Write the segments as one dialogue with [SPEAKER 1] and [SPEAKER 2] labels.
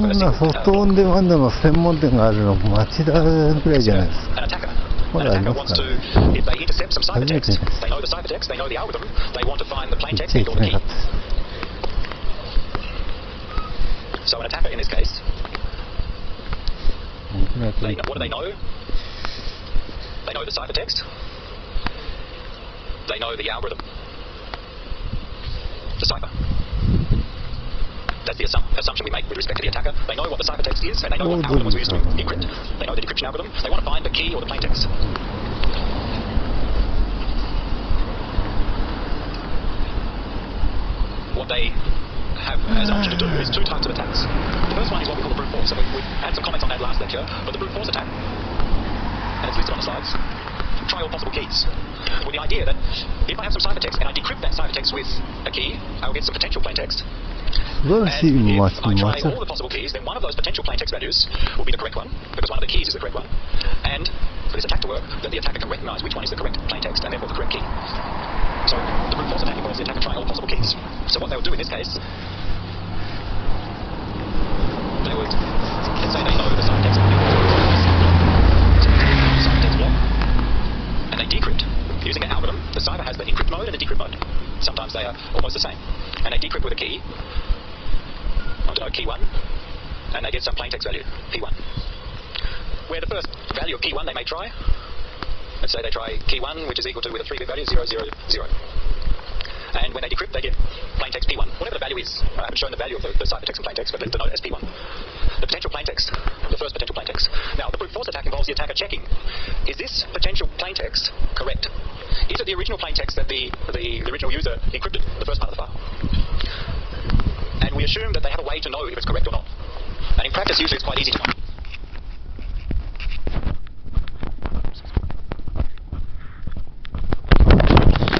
[SPEAKER 1] んなソフトオンデマンドの専門店があるの町田ぐらいじゃないですか。まだありますからね。初めてです。言っちゃいけなかったです。
[SPEAKER 2] So an attacker in this case, what do they know? They know the ciphertext. They know the algorithm. The cipher. That's the assumption we make with respect to the attacker. They know what the ciphertext is, and they know what algorithm was used to encrypt. They know the decryption algorithm. They want to find the key or the plaintext. What they have as an option to do is two types of attacks. The first one is what we call the brute force, and we had some comments on that last lecture, but the brute force attack, and it's listed on the slides, try all possible keys, with the idea that if I have some ciphertext and I decrypt that ciphertext with a key, I will get some potential plaintext. And if I try all the possible keys, then one of those potential plaintext values will be the correct one, because one of the keys is the correct one, and for this attack to work, that the attacker can recognize which one is the correct plaintext and therefore the correct key. So the brute force attack involves the attacker trying all possible keys. So what they would do in this case, they would, let's say they know the ciphertext block, and they decrypt using an algorithm. The cipher has the encrypt mode and the decrypt mode. Sometimes they are almost the same. And they decrypt with a key, I don't know, key 1, and they get some plaintext value, P1. Where the first value of key 1 they may try, let's say they try key 1, which is equal to, with a 3-bit value, 0, 0, 0. And when they decrypt, they get plaintext P1. Whatever the value is, I haven't shown the value of the ciphertext and plaintext, but let's denote it as P1. The potential plaintext, the first potential plaintext. Now, the brute force attack involves the attacker checking, is this potential plaintext correct? Is it the original plaintext that the original user encrypted, the first part of the file? And we assume that they have a way to know if it's correct or not. And in practice, usually it's quite easy to know.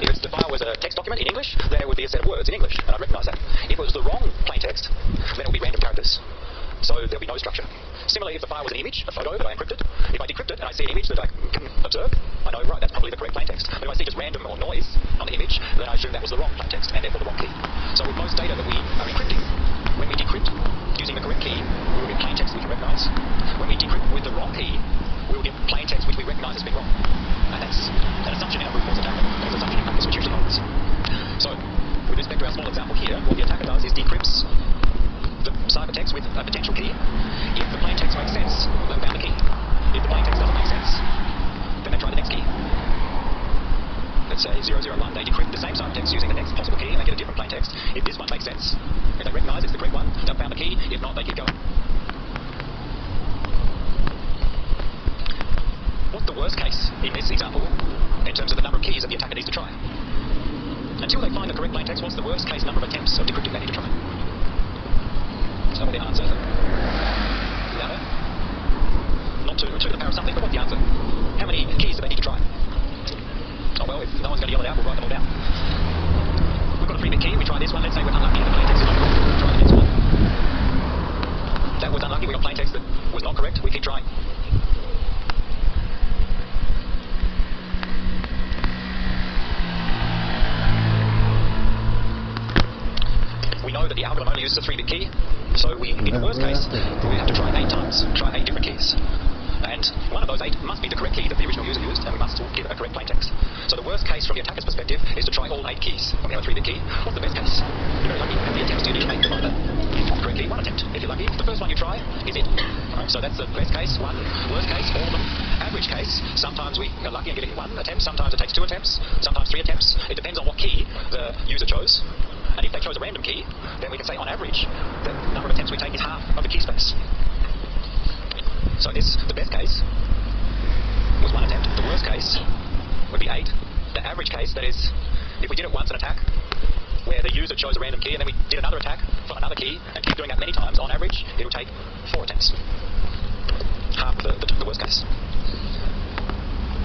[SPEAKER 2] If the file was a text document in English, then it would be a set of words in English, and I'd recognise that. If it was the wrong plaintext, then it would be random characters. So there'll be no structure. Similarly, if the file was an image, a photo that I encrypted, if I decrypt it and I see an image that I can observe, I know, right, that's probably the correct plaintext. But if I see just random or noise on the image, then I assume that was the wrong plaintext and therefore the wrong key. So with most data that we are encrypting, when we decrypt using the correct key, we will get plaintext we can recognise. When we decrypt with the wrong key, we will get plaintext which we recognise as being wrong. And that's an assumption in our brute force attack. That's an assumption in practice which usually holds. So, with respect to our small example here, what the attacker does is decrypts the ciphertext with a potential key. If the plaintext makes sense, they'll found the key. If the plaintext doesn't make sense, then they try the next key. Let's say 001, they decrypt the same ciphertext using the next possible key and they get a different plaintext. If this one makes sense, if they recognise it's the correct one, they've found the key. If not, they keep going. What's the worst case in this example in terms of the number of keys that the attacker needs to try? Until they find the correct plaintext, what's the worst case number of attempts of decrypting they need to try? So what the answer? The answer? Not 2 to the power of something, but what's the answer? How many keys do they need to try? Oh well, if no one's going to yell it out, we'll write them all down. We've got a 3-bit key, we try this one, let's say we're unlucky and the plaintext is not correct, we'll try the next one. That was unlucky, we got plaintext that was not correct, we keep trying. We know that the algorithm only uses a 3-bit key, so in the worst case, we have to try 8 times, try 8 different keys. And one of those 8 must be the correct key that the original user used, and we must give a correct plaintext. So the worst case from the attacker's perspective is to try all 8 keys when we have a 3-bit key. What's the best case? You're very lucky. How many attempts do you need to make to find that correct key? 1 attempt. If you're lucky, the first one you try is it. Right, so that's the best case, 1. Worst case, all of them. Average case, sometimes we are lucky and get it in 1 attempt, sometimes it takes 2 attempts, sometimes 3 attempts. It depends on what key the user chose. And if they chose a random key, then we can say on average the number of attempts we take is half of the key space. So the best case was 1 attempt. The worst case would be 8. The average case, that is, if we did it once an attack, where the user chose a random key and then we did another attack from another key and keep doing that many times, on average it will take 4 attempts. Half the worst case.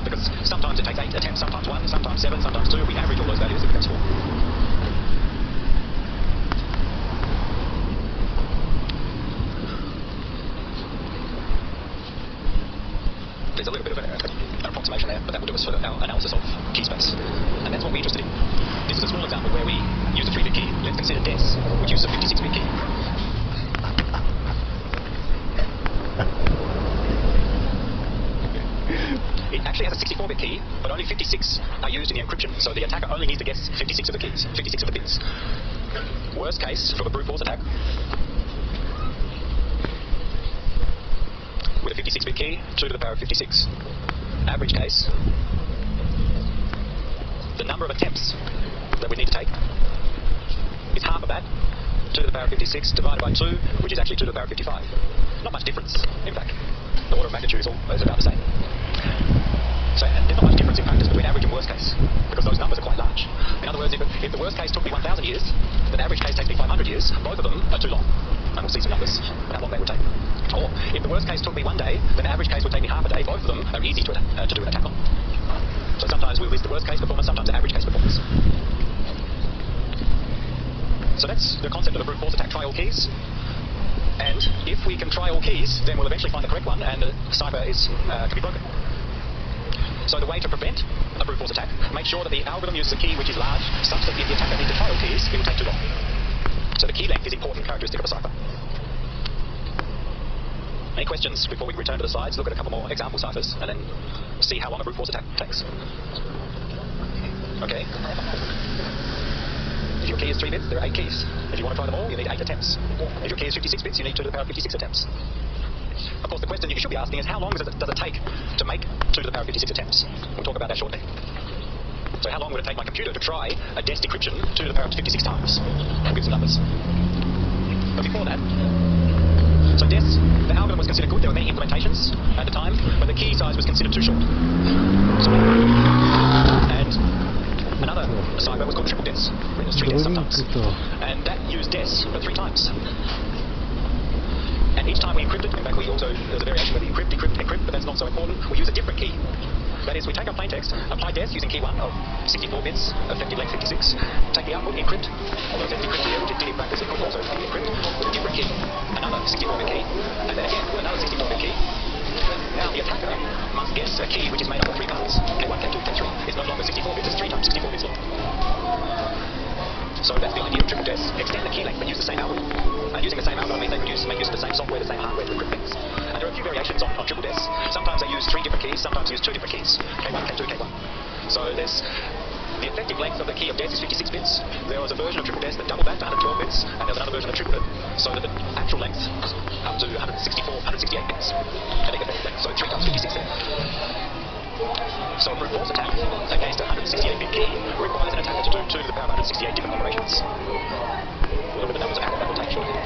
[SPEAKER 2] Because sometimes it takes 8 attempts, sometimes 1, sometimes 7, sometimes 2. We average all those values, it becomes 4. There's a little bit of an approximation there, but that will do us for our analysis of key space. And that's what we're interested in. This is a small example where we use a 3-bit key. Let's consider DES, which uses a 56-bit key. It actually has a 64-bit key, but only 56 are used in the encryption, so the attacker only needs to guess 56 of the keys, 56 of the bits. Worst case for the brute force attack, with a 56-bit key, 2 to the power of 56. Average case, the number of attempts that we need to take is half of that, 2 to the power of 56 divided by 2, which is actually 2 to the power of 55. Not much difference, in fact. The order of magnitude is about the same. So there's not much difference in practice between average and worst case, because those numbers are quite large. In other words, if the worst case took me 1,000 years, then the average case takes me 500 years. Both of them are too long. And we'll see some numbers on how long they would take. Or if the worst case took me 1 day, then the average case would take me half a day. Both of them are easy to do an attack on. So sometimes we'll list the worst case performance, sometimes the average case performance. So that's the concept of the brute force attack. Try all keys. And if we can try all keys, then we'll eventually find the correct one, and the cipher can be broken. So the way to prevent a brute force attack, make sure that the algorithm uses a key which is large, such that if the attacker needs to try all keys, it will take too long. So the key length is an important characteristic of a cipher. Any questions before we return to the slides? Look at a couple more example ciphers and then see how long a brute force attack takes. Okay. If your key is 3 bits, there are 8 keys. If you want to try them all, you need 8 attempts. If your key is 56 bits, you need 2 to the power of 56 attempts. Of course, the question you should be asking is how long does it take to make 2 to the power of 56 attempts? We'll talk about that shortly. So how long would it take my computer to try a DES decryption 2 to the power of 56 times? We'll give some numbers. But before that, so DES, the algorithm was considered good. There were many implementations at the time, but the key size was considered too short. And another cipher was called triple DES, written as 3 DES sometimes. And that used DES but 3 times. And each time we encrypted, in fact there's a variation where we encrypt, decrypt, encrypt, but that's not so important. We use a different key. That is, we take our plaintext, apply DES using key 1 of 64 bits, effective length 56, take the output, encrypt, although it's decrypt here, which is in practice, it could also encrypt with a different key, another 64-bit key, and then again, another 64-bit key. Now the attacker must guess a key which is made up of 3 parts. K1, K2, K3. It's no longer 64 bits, it's 3 times 64 bits long. So that's the idea of triple DES. Extend the key length but use the same algorithm. And using the same algorithm means they make use of the same software, the same hardware to encrypt things. And there are a few variations on triple DES. Sometimes they use 3 different keys, sometimes use 2 different keys. K1, K2, K1. So there's the effective length of the key of DES is 56 bits. There was a version of triple DES that doubled that to 112 bits, and there's another version that tripled it, so that the actual length up to 168 bits. I think effective length, so 3 times 56 there. So a brute force attack against a 168-bit key requires an attacker to do 2 to the power of 168 different operations. We'll look at the numbers of how that will take shortly.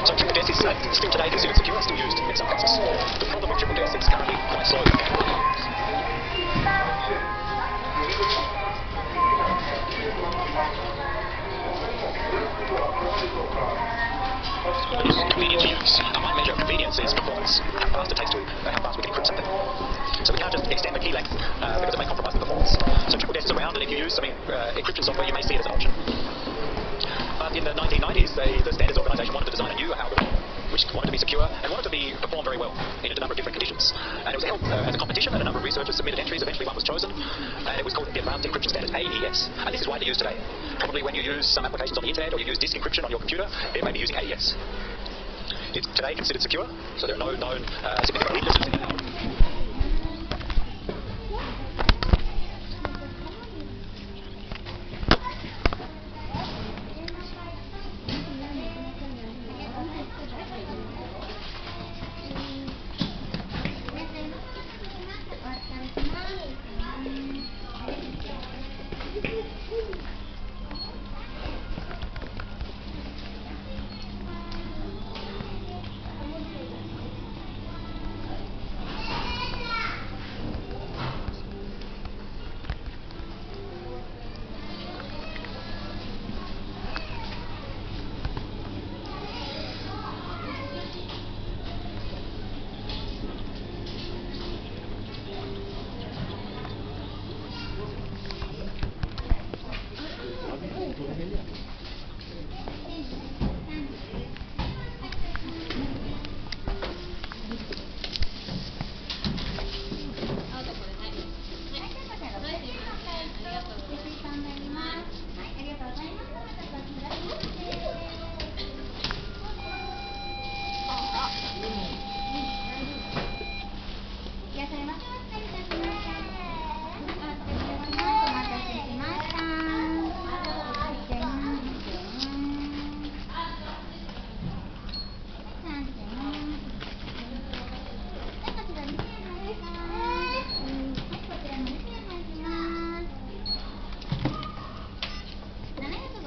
[SPEAKER 2] So triple DES is still today considered secure, still used in some cases. The problem with triple DES is it's currently quite slow. It's convenient to use. One measure of convenience is performance, how fast it takes how fast we can encrypt something. So we can't just extend the key length because it may compromise the performance. So triple DES is around, and if you use encryption software, you may see it as an option. But in the 1990s, the Standards Organization wanted to design a new algorithm which wanted to be secure and wanted to perform very well in a number of different conditions. And it was held as a competition, and a number of researchers submitted entries. Eventually one was chosen, and it was called the Advanced Encryption Standard, AES. And this is widely used today. Probably when you use some applications on the internet or you use disk encryption on your computer, it may be using AES. It's today considered secure, so there are no known significant weaknesses in it.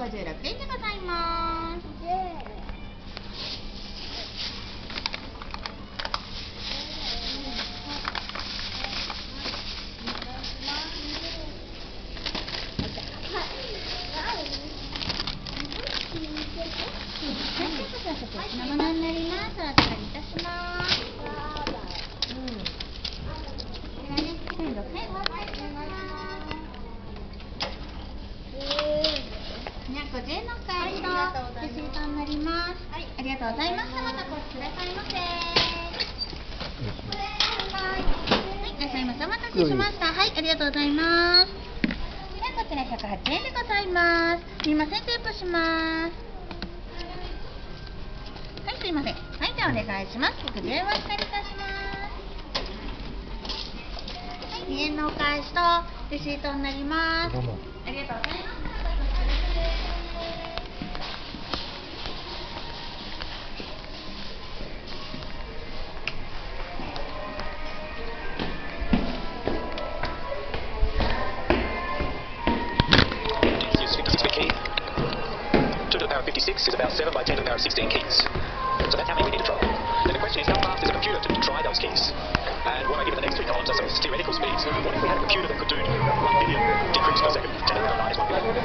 [SPEAKER 3] 56円でございます。生ものになります。お預かりいたします。こちらね、1600円お預かりします。250円のお返しとレシートになります。ありがとうございます。またご出くださいませ。はい、いらっしゃいませ。お待たせしました。はい、ありがとうございます。ではこちら108円でございます。すみません、テープします。はい、すいません。はい、じゃあお願いします。110円お預かりいたします。はい、2円のお返しとレシートになります。ありがとうございます。
[SPEAKER 2] Is about 7 by 10 to the power of 16 keys. So that's how many we need to try. Then the question is, how fast is a computer to try those keys? And what I give in the next 3 columns are some theoretical speeds. What if we had a computer that could do 1 billion decrypts per second? 10 to the power of 9 is 1 billion.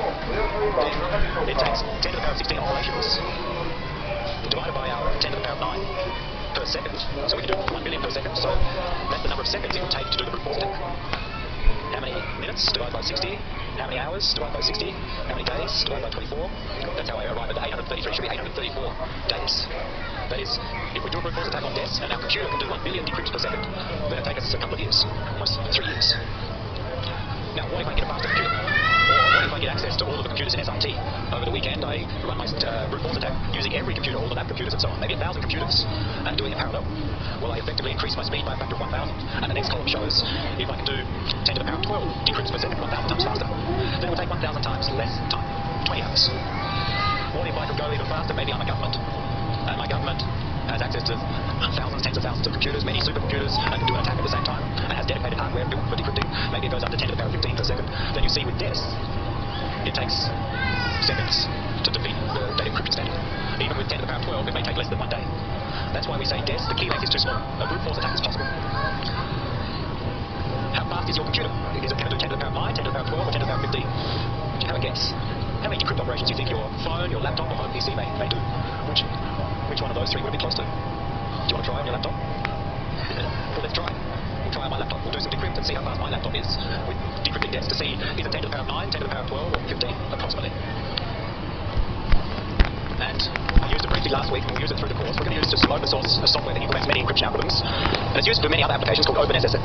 [SPEAKER 2] Then it takes 10 to the power of 16 operations divided by our 10 to the power of 9 per second. So we can do 1 billion per second. So that's the number of seconds it would take to do the brute force attack. How many minutes divided by 60? How many hours divided by 60? How many days divided by 24? That's how I arrive at the 833. Should be 834 days. That is, if we do a brute force attack on DES and our computer can do 1 billion decrypts per second, then it'll take us a couple of years, almost 3 years. Now, what if I get a faster computer? Or what if I get access to all of the computers in SRT? Over the weekend, I run my brute force attack using every computer, all the lab computers and so on, maybe 1,000 computers, and doing it parallel. Well, I effectively increase my speed by a factor of 1,000, and the next column shows if I can do 10 to the power of 12 decrypts per second, 1,000 times faster, then it will take 1,000 times less time, 20 hours. What if I could go even faster? Maybe I'm a government, and my government has access to thousands, tens of thousands of computers, many supercomputers, and can do an attack at the same time, and has dedicated hardware built for decrypting. Maybe it goes up to 10 to the power of 15 per second. Then you see with DES, it takes seconds to defeat the data encryption standard. Even with 10 to the power of 12, it may take less than 1 day. That's why we say DES, the key length is too small. A brute force attack is possible. How fast is your computer? Can it do 10 to the power of 9, 10 to the power of 12, or 10 to the power of 15? Would you have a guess? How many decrypt operations do you think your phone, your laptop, or home PC may do? Which one of those 3 would it be close to? Do you want to try on your laptop? Well, let's try. We'll try on my laptop. We'll do some decrypt and see how fast my laptop is with decrypting DES to see is it 10 to the power of 9, 10 to the power of 12, or 15 approximately. And I used it briefly last week, and we'll use it through the course. We're going to use just some open source software that implements many encryption algorithms, and it's used for many other applications called OpenSSL.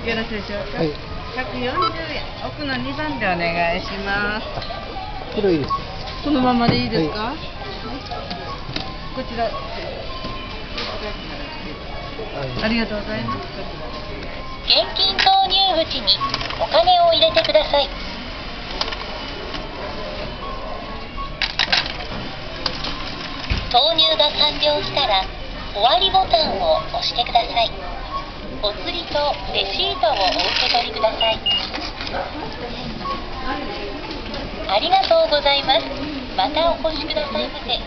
[SPEAKER 4] よろしいでしょうか。
[SPEAKER 1] はい。
[SPEAKER 4] 140円。奥の2番でお願いします。
[SPEAKER 1] これいいですか？
[SPEAKER 4] このままでいいですか。
[SPEAKER 1] は
[SPEAKER 4] こちら。ありがとうございます。
[SPEAKER 5] 現金投入口にお金を入れてください。投入が完了したら終わりボタンを押してください。お釣りとレシートをお受け取りください。ありがとうございます。またお越しくださいませ。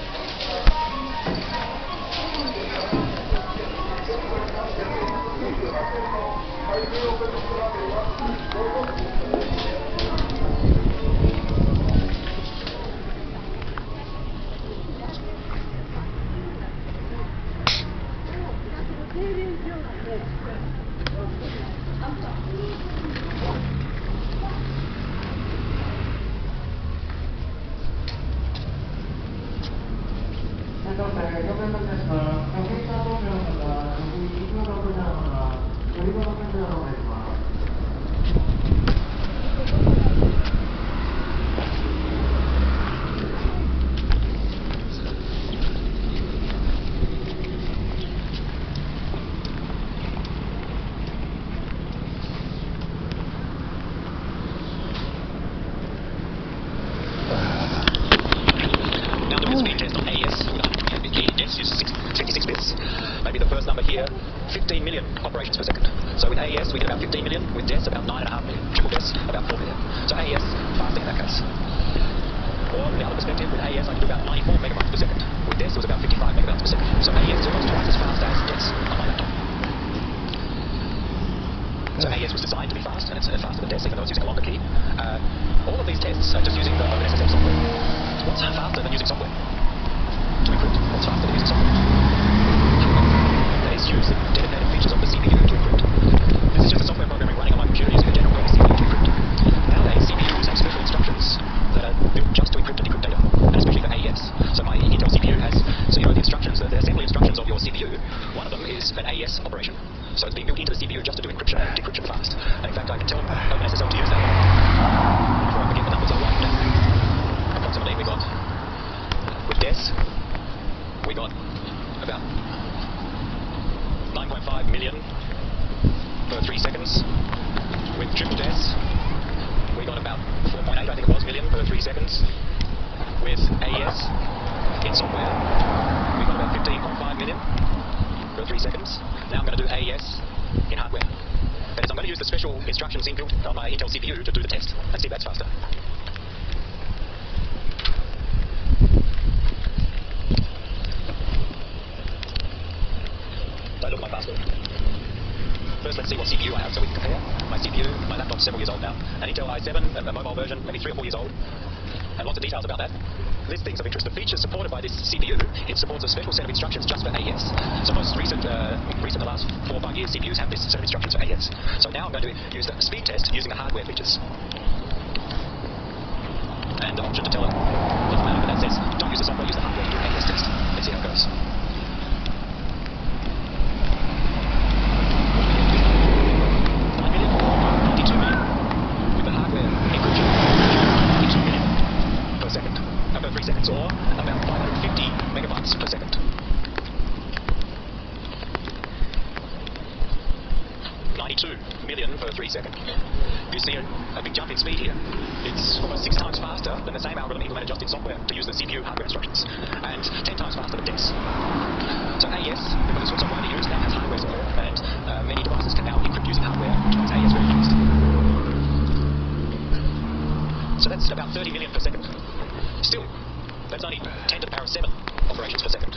[SPEAKER 2] Now doing a speed test on AES with 128 bit key. DES uses 56 bits. Maybe the first number here, 15 million operations per second. So with AES we get about 15 million, with DES about 9.5 million, triple DES about 4 million. So AES faster in that case. Or the other perspective, with AES I can do about 94 megabytes per second. With DES it was about 55 megabytes per second. So AES is almost twice as fast as DES on my laptop. So AES was designed to be fast, and it's faster than DES, even though it's using a longer key. All of these tests are just using the OpenSSL software. What's faster than using software to encrypt? What's faster than using software? That is use the dedicated features of the CPU to encrypt. This is just a software programming running on my computer using a general purpose CPU to encrypt. Nowadays, CPUs have special instructions that are built just to encrypt and decrypt data, and especially for AES. So my Intel CPU has, so you know the instructions, the assembly instructions of your CPU. One of them is an AES operation. So it's being built into the CPU just to do encryption and decryption fast. And in fact, I can tell OpenSSL to use that. Before I forget the numbers, I'll write them down. Approximately, we got, with DES, we got about 9.5 million per 3 seconds. With triple DES, we got about 4.8, I think it was, million per 3 seconds. With AES, in software, we got about 15.5 million per 3 seconds. Now I'm going to do AES in hardware. That is, I'm going to use the special instructions inbuilt on my Intel CPU to do the test and see if that's faster. Don't look at my password. First, let's see what CPU I have so we can compare. My CPU, my laptop's several years old now. An Intel i7, a mobile version, maybe 3 or 4 years old. And lots of details about that. List things of interest. The features supported by this CPU, it supports a special set of instructions just for AES. So most recent, the last 4 or 5 years, CPUs have this set of instructions for AES. So now I'm going to use the speed test using the hardware features. And the option to tell it doesn't matter, but that says don't use the software, use the hardware to do an AES test. Let's see how it goes. Or about 550 megabytes per second. $92 million per 3 seconds. You see a big jump in speed here. It's almost 6 times faster than the same algorithm implemented just in software to use the CPU hardware instructions, and 10 times faster than DES. So AES, because it's so widely used, now has hardware support, and many devices can now encrypt using hardware, which makes AES very fast. So that's about 30 million per second. Still, that's only 10 to the power of 7 operations per second.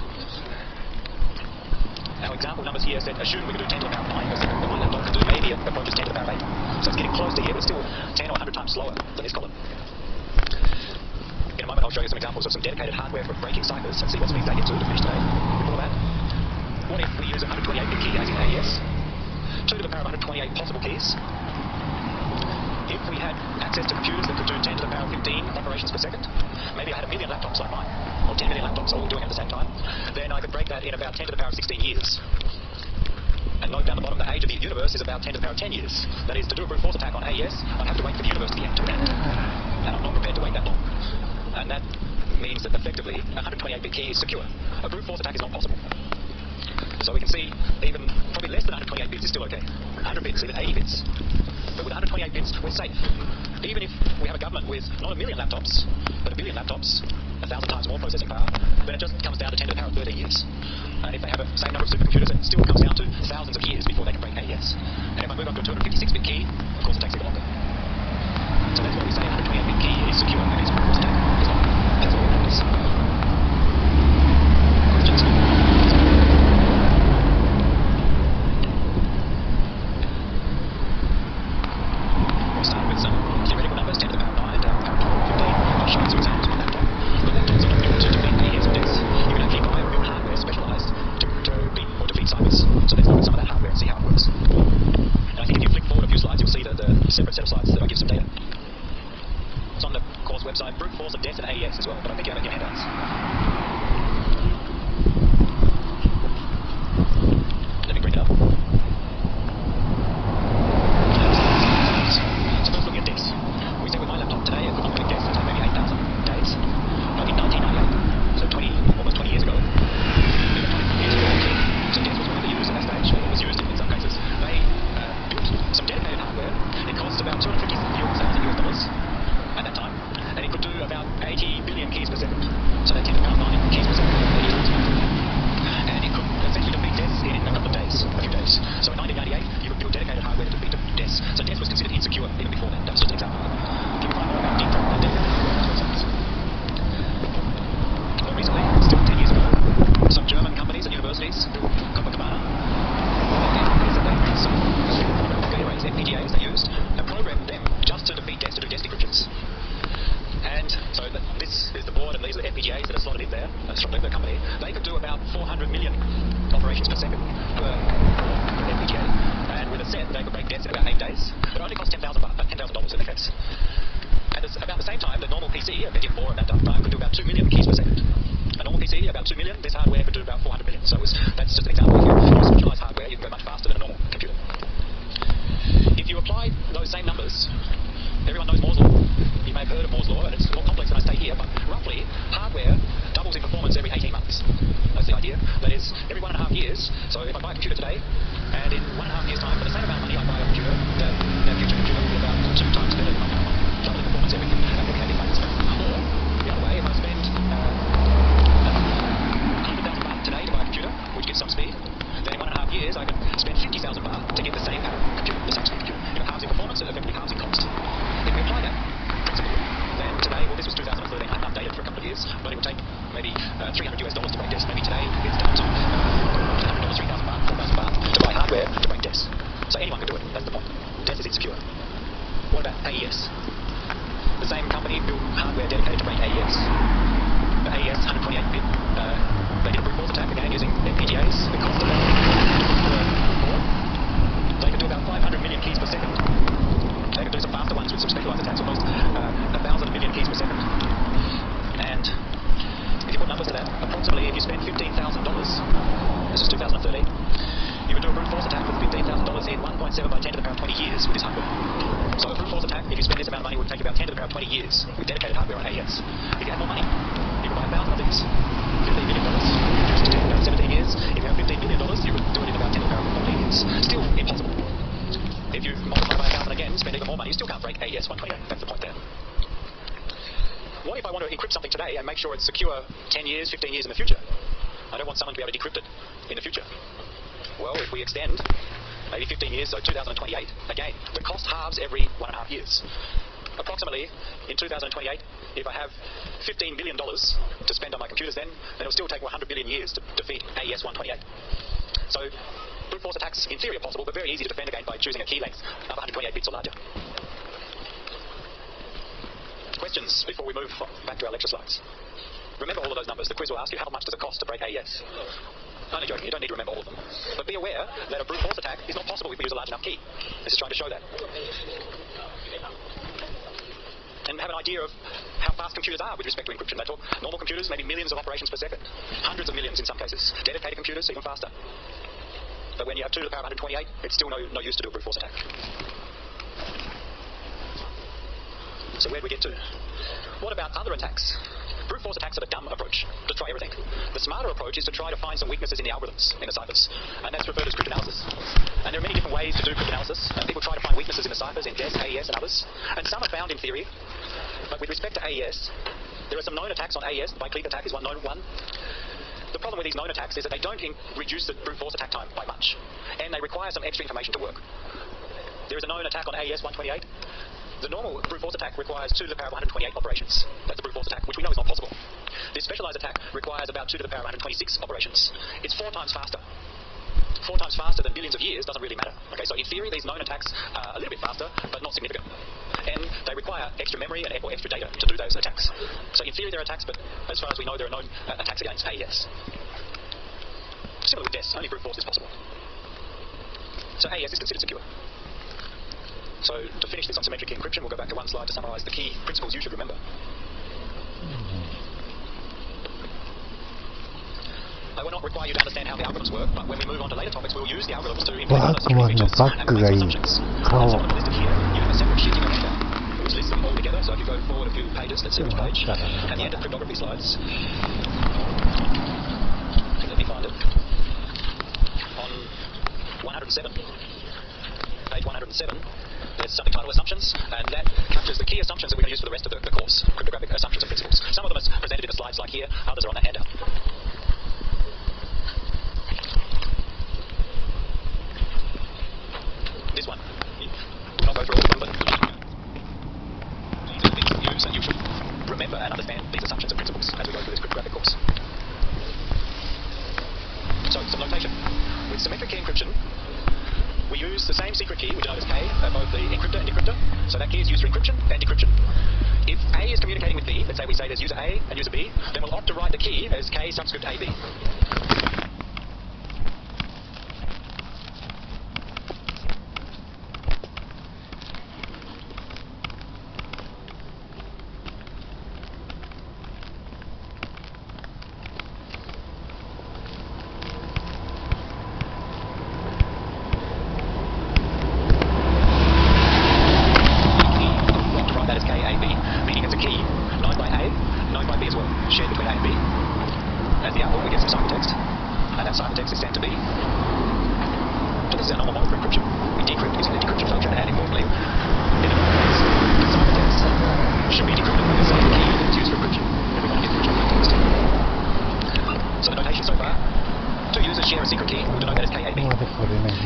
[SPEAKER 2] Our example numbers here said, assume we can do 10 to the power of 9 per second, but my laptop can do maybe approaches 10 to the power of 8. So it's getting close to here, but still 10 or 100 times slower than this column. In a moment I'll show you some examples of some dedicated hardware for breaking ciphers and see what speeds they get to finish today. Before that, what if we use a 128-bit key as in AES? 2 to the power of 128 possible keys. If we had access to computers that could do 10 to the power of 15 operations per second, maybe I had 1 million laptops like mine, or 10 million laptops all doing it at the same time, then I could break that in about 10 to the power of 16 years. And note down the bottom, the age of the universe is about 10 to the power of 10 years. That is, to do a brute force attack on AES, I'd have to wait for the universe to the end to end. And I'm not prepared to wait that long. And that means that effectively, a 128-bit key is secure. A brute force attack is not possible. So we can see even probably less than 128 bits is still okay. 100 bits, even 80 bits. But with 128 bits, we're safe. Even if we have a government with not 1 million laptops, but 1 billion laptops, 1,000 times more processing power, then it just comes down to 10 to the power of 13 years. And if they have the same number of supercomputers, it still comes down to thousands of years before they can break AES. And if I move up to a 256-bit key, of course it takes even longer. So that's why we say a 128-bit key is secure against brute force attack. It's not. That's all it is. Questions? We'll start with some theoretical numbers, 10 to the power of 9 and 10 to the power of 15. I'll show you some examples on my laptop. The laptops are not built to defeat AES or DES. You can actually buy real hardware specialized to beat or defeat ciphers. So let's look at some of that hardware and see how it works. And I think if you flick forward a few slides, you'll see the separate set of slides that I give some data. It's on the course website, brute force of DES and AES as well, but I think you have it in your handouts. Let me bring it up. cost about 250,000 US dollars at that time, and it could do about 80 billion keys per second. So that's 10 to the power 9 keys per second. And it could essentially defeat DES in a couple of days, a few days. So in 1998, you could build dedicated hardware to defeat DES. So DES was considered insecure even before that. That's just an example. Can you find more about deep threat and dedicated hardware websites? More recently, still 10 years ago, some German companies and universities, Copacabana, some gateways, FPGAs they used, and programmed them just to defeat DES, to do DES decryptions. And so this is the board, and these are the FPGAs that are slotted in there. That's from the company. They could do about 400 million operations per second per FPGA. And with a set, they could break DES in about 8 days. It only cost $10,000 in the case. At about the same time, the normal PC, a Pentium 4 at that time, could do about 2 million keys per second. A normal PC, about 2 million. This hardware could do about 400 million. So that's just an example. If you use specialized hardware, you can go much faster than a normal computer. If you apply those same numbers, everyone knows Moore's law. You may have heard of Moore's law, and it's more complex than I state here, but roughly, hardware doubles in performance every 18 months. That's the idea. That is, every 1.5 years. So if I buy a computer today, and in 1.5 years' time, for the same amount of money I buy a computer, that future computer will be about 2 times better than my current one. Double in performance every 18 months. Or, the other way, if I spend $100,000 today to buy a computer, which gives some speed, then in 1.5 years, I can spend $50,000 to get the same computer, the same speed computer. If it halves in performance, it effectively halves in cost. If we apply that principle, then today, well, this was 2013, I haven't updated for a couple of years, but it will take maybe $300 US to break DES. Maybe today it's down to $100, 3,000 baht, 4,000 baht to buy hardware to break DES. So anyone can do it, that's the point. DES is insecure. What about AES? The same company built hardware dedicated to break AES. The AES 128-bit, they did a brute force attack again using FPGAs. The cost of that they could do about 500 million keys per second. They could do some faster ones with some specialized attacks, almost 1,000 million keys per second. And if you put numbers to that, approximately if you spend $15,000, this is 2013, you would do a brute force attack with $15,000 in 1.7 by 10 to the power 20 years with this hardware. So a brute force attack, if you spend this amount of money, would take about 10 to the power 20 years with dedicated hardware on AES. If you had more money, you could buy 1,000 of these. $15 million, reduced to about 17 years. If you have $15 million, you would do it in about 10 to the power 14 years. Still impossible. If you multiply by 1,000 again, spend even more money, you still can't break AES 128. That's the point there. What if I want to encrypt something today and make sure it's secure 10 years, 15 years in the future? I don't want someone to be able to decrypt it in the future. Well, if we extend maybe 15 years, so 2028, again, the cost halves every 1.5 years. Approximately, in 2028, if I have $15 billion to spend on my computers then it'll still take 100 billion years to defeat AES 128. So, brute force attacks, in theory, are possible, but very easy to defend again by choosing a key length of 128 bits or larger. Questions before we move back to our lecture slides? Remember all of those numbers. The quiz will ask you how much does it cost to break AES. Only joking, you don't need to remember all of them. But be aware that a brute force attack is not possible if we use a large enough key. This is trying to show that. And have an idea of how fast computers are with respect to encryption. They talk normal computers, maybe millions of operations per second. Hundreds of millions in some cases. Dedicated computers, even faster. But when you have 2 to the power 128, it's still no use to do a brute force attack. So where do we get to? What about other attacks? Brute force attacks are the dumb approach. Just try everything. The smarter approach is to try to find some weaknesses in the algorithms, in the ciphers. And that's referred to as cryptanalysis. And there are many different ways to do cryptanalysis. People try to find weaknesses in the ciphers, in DES, AES, and others. And some are found in theory. But with respect to AES, there are some known attacks on AES. The Byte-Cleave attack is one known one. The problem with these known attacks is that they don't reduce the brute force attack time by much. And they require some extra information to work. There is a known attack on AES 128. The normal brute force attack requires 2 to the power of 128 operations. That's the brute force attack, which we know is not possible. This specialized attack requires about 2 to the power of 126 operations. It's 4 times faster. 4 times faster than billions of years doesn't really matter. Okay, so in theory, these known attacks are a little bit faster, but not significant. And they require extra memory and extra data to do those attacks. So in theory, they're attacks, but as far as we know, there are known attacks against AES. Similar with DES, only brute force is possible. So AES is considered secure. So to finish this on symmetric key encryption, we'll go back to one slide to summarize the key principles you should remember. I will not require you to understand how the algorithms work, but when we move on to later topics, we'll use the algorithms to implement other security features and make some assumptions. And some of them are listed here. You have a separate sheet in your handout which lists them all together. So if you go forward a few pages, let's see which page. At the end of cryptography slides, let me find it. On 107, page 107, There's something titled assumptions, and that captures the key assumptions that we're going to use for the rest of the course. Cryptographic assumptions and principles. Some of them are presented in the slides like here, others are on the handout. This one, we'll not go through all of them, but these are the things that we use, and you should remember and understand these assumptions and principles as we go through this cryptographic course. So, some notation. With symmetric key encryption, we use the same secret key, we denote as K, both the encryptor and decryptor. So that key is used for encryption and decryption. If A is communicating with B, let's say we say there's user A and user B, then we'll opt to write the key as K subscript AB.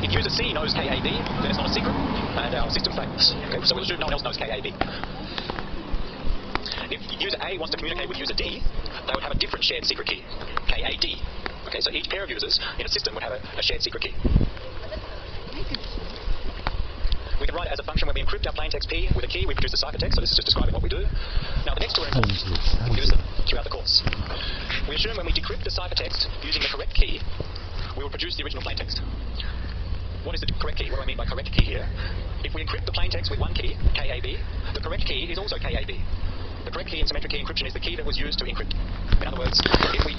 [SPEAKER 2] If user C knows KAB, then it's not a secret, and our system fails. Okay, so we'll assume no one else knows KAB. If user A wants to communicate with user D, they would have a different shared secret key, KAD. Okay, so each pair of users in a system would have a shared secret key. We can write it as a function where we encrypt our plaintext P with a key, we produce the ciphertext, so this is just describing what we do. Now the next two are important. We'll use them throughout the course. We assume when we decrypt the ciphertext using the correct key, we will produce the original plaintext. What is the correct key? What do I mean by correct key here? If we encrypt the plaintext with one key, KAB, the correct key is also KAB. The correct key in symmetric key encryption is the key that was used to encrypt. In other words, if we...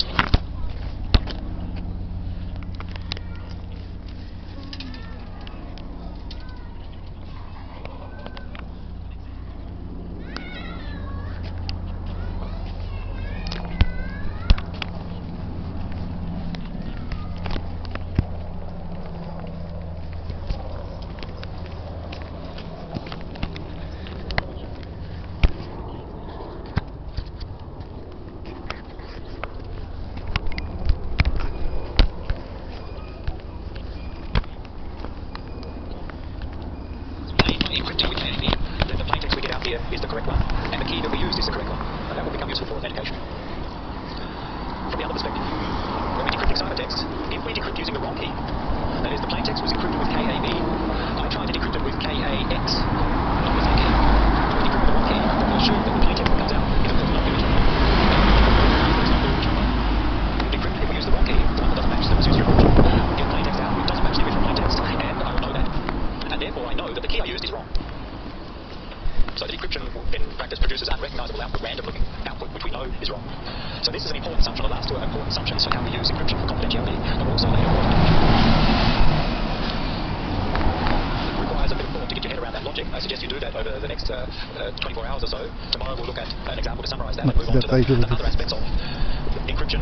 [SPEAKER 2] is the correct one, and the key that we used is the correct one, and that will become useful for authentication. From the other perspective, when we decrypt ciphertext, if we decrypt using the wrong key, that is, the plaintext was encrypted with KAB, I try to decrypt it with KAX, not with that key. When we decrypt the wrong key, then we'll assume that the plaintext that comes out is of course not the original. We'll decrypt if we use the wrong key, the one that doesn't match, that was used here. We'll get plaintext out, it doesn't match the original plaintext, and I will know that. And therefore I know that the key I used is wrong. So the decryption in practice produces unrecognizable output, random looking output, which we know is wrong. So this is an important assumption. The last two are important assumptions for how we use encryption for confidentiality, but also later on. It requires a bit of thought to get your head around that logic. I suggest you do that over the next 24 hours or so. Tomorrow we'll look at an example to summarize that and move on to the other aspects of encryption.